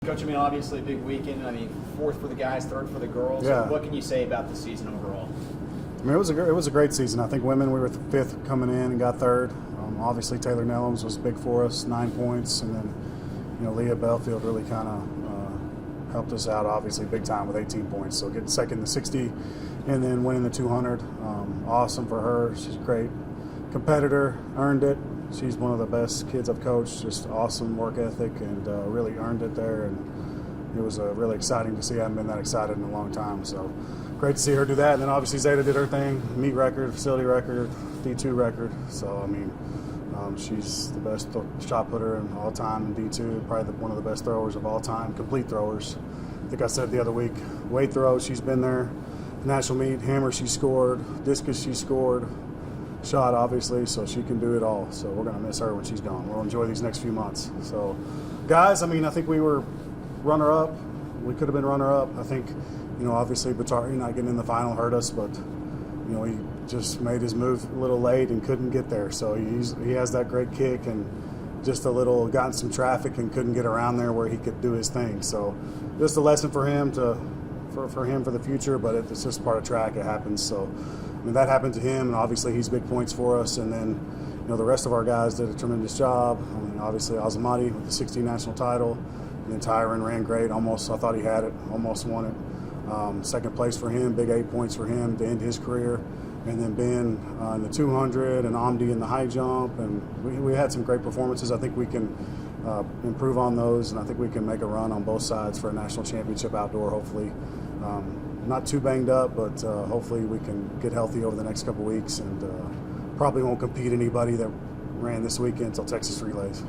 Coach, I mean, obviously a big weekend. I mean, fourth for the guys, third for the girls. Yeah. What can you say about the season overall? I mean, it was a great season. I think women, we were fifth coming in and got third. Obviously, Taylor Nellums was big for us, 9 points, and then Leah Belfield really kind of helped us out, obviously big time with 18 points. So getting second in the 60, and then winning the 200, awesome for her. She's a great competitor, earned it. She's one of the best kids I've coached. Just awesome work ethic, and really earned it there. And it was really exciting to see. I haven't been that excited in a long time. So great to see her do that. And then obviously Zeta did her thing, meet record, facility record, D2 record. So I mean, she's the best shot putter in all time in D2. Probably one of the best throwers of all time, complete throwers. I think I said the other week, weight throw, she's been there. National meet, hammer, she scored. Discus, she scored. Shot, obviously, so she can do it all. So we're going to miss her when she's gone. We'll enjoy these next few months. So, guys, I mean, I think we were runner-up. We could have been runner-up. I think, obviously Batari not getting in the final hurt us, but, he just made his move a little late and couldn't get there. So he has that great kick and just got in some traffic and couldn't get around there where he could do his thing. So just a lesson for him for the future, but it's just part of track. It happens. So I mean, that happened to him, and obviously he's big points for us. And then, the rest of our guys did a tremendous job. I mean, obviously Azamati with the 16 national title, and then Tyron ran great. Almost, I thought he had it, almost won it. Second place for him, big 8 points for him to end his career. And then Ben in the 200, and Amdi in the high jump, and we had some great performances. I think we can improve on those, and I think we can make a run on both sides for a national championship outdoor, hopefully. Not too banged up, but hopefully we can get healthy over the next couple weeks, and probably won't compete anybody that ran this weekend until Texas Relays.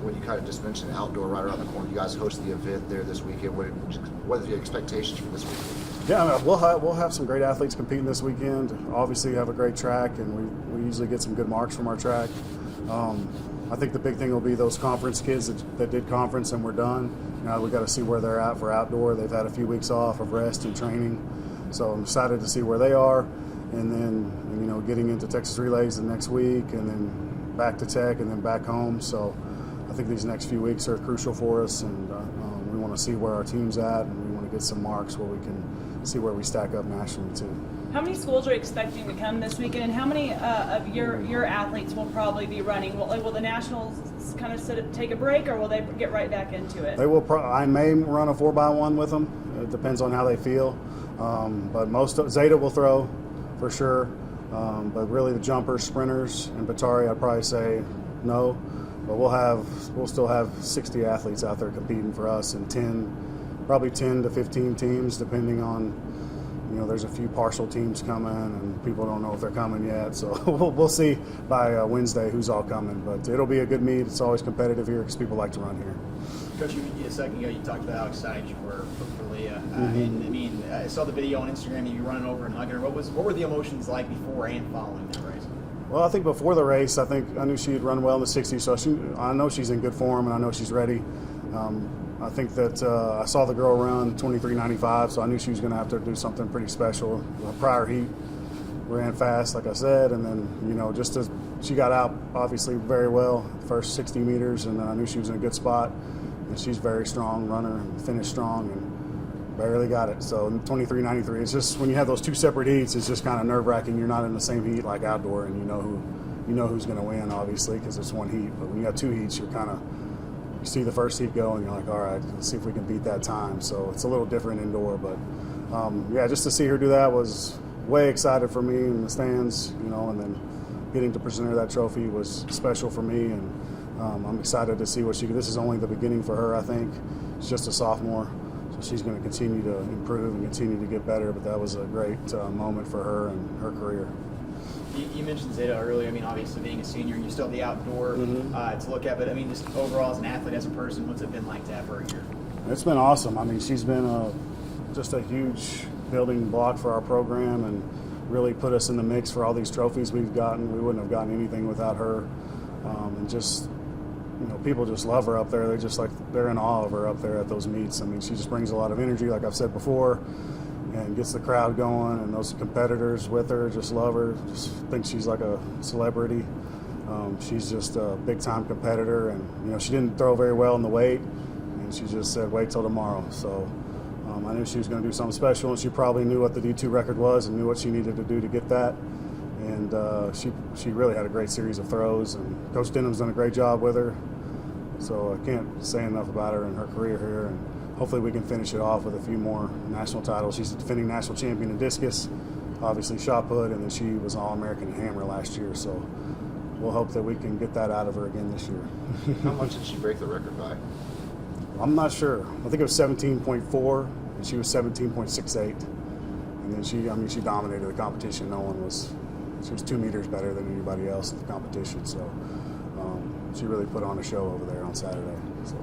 Well, you kind of just mentioned outdoor right around the corner. You guys host the event there this weekend. What are the expectations for this weekend? Yeah, I mean, we'll have some great athletes competing this weekend. Obviously, we have a great track, and we usually get some good marks from our track. I think the big thing will be those conference kids that did conference and we're done. Now we got to see where they're at for outdoor. They've had a few weeks off of rest and training, so I'm excited to see where they are. And then getting into Texas Relays the next week, and then back to Tech, and then back home. So I think these next few weeks are crucial for us, and we want to see where our team's at, and we want to get some marks where we can see where we stack up nationally too. How many schools are expecting to come this weekend, and how many of your athletes will probably be running? Will the Nationals kind of take a break, or will they get right back into it? They will. I may run a 4x1 with them. It depends on how they feel. But Zeta will throw for sure. But really the jumpers, sprinters, and Batari, I'd probably say no. But we'll still have 60 athletes out there competing for us, and probably 10 to 15 teams, depending on. There's a few partial teams coming, and people don't know if they're coming yet. So we'll see by Wednesday who's all coming. But it'll be a good meet. It's always competitive here because people like to run here. Coach, a second ago you talked about how excited you were for Leah. And I mean, I saw the video on Instagram of you running over and hugging her. What were the emotions like before and following that race? Well, I think before the race, I knew she'd run well in the 60s, so I know she's in good form, and I know she's ready. I think that I saw the girl run 23.95, so I knew she was going to have to do something pretty special. The prior heat ran fast, like I said, and then, she got out, obviously, very well, first 60 meters, and I knew she was in a good spot. And she's a very strong runner, and finished strong, and barely got it. So 23.93, it's just when you have those two separate heats, it's just kind of nerve-wracking. You're not in the same heat like outdoor, and you know who's going to win, obviously, because it's one heat. But when you got two heats, you're kind of – you see the first heat go, and you're like, all right, let's see if we can beat that time. So it's a little different indoor, but just to see her do that was way excited for me in the stands, and then getting to present her that trophy was special for me, and I'm excited to see what this is only the beginning for her, I think. She's just a sophomore, so she's going to continue to improve and continue to get better, but that was a great moment for her and her career. You mentioned Zeta earlier. I mean, obviously being a senior, and you still have the outdoor to look at. But I mean, just overall as an athlete, as a person, what's it been like to have her here? It's been awesome. I mean, she's been just a huge building block for our program, and really put us in the mix for all these trophies we've gotten. We wouldn't have gotten anything without her. And just, people just love her up there. They're in awe of her up there at those meets. I mean, she just brings a lot of energy, like I've said before, and gets the crowd going, and those competitors with her just love her, just think she's like a celebrity. She's just a big-time competitor, and she didn't throw very well in the weight, and she just said, wait till tomorrow. So I knew she was going to do something special, and she probably knew what the D2 record was and knew what she needed to do to get that. And she really had a great series of throws, and Coach Denham's done a great job with her. So I can't say enough about her and her career here, and hopefully we can finish it off with a few more national titles. She's the defending national champion in discus, obviously shot put, and then she was All-American in hammer last year. So we'll hope that we can get that out of her again this year. How much did she break the record by? I'm not sure. I think it was 17.4, and she was 17.68. And then she dominated the competition. She was 2 meters better than anybody else in the competition. So she really put on a show over there on Saturday. So.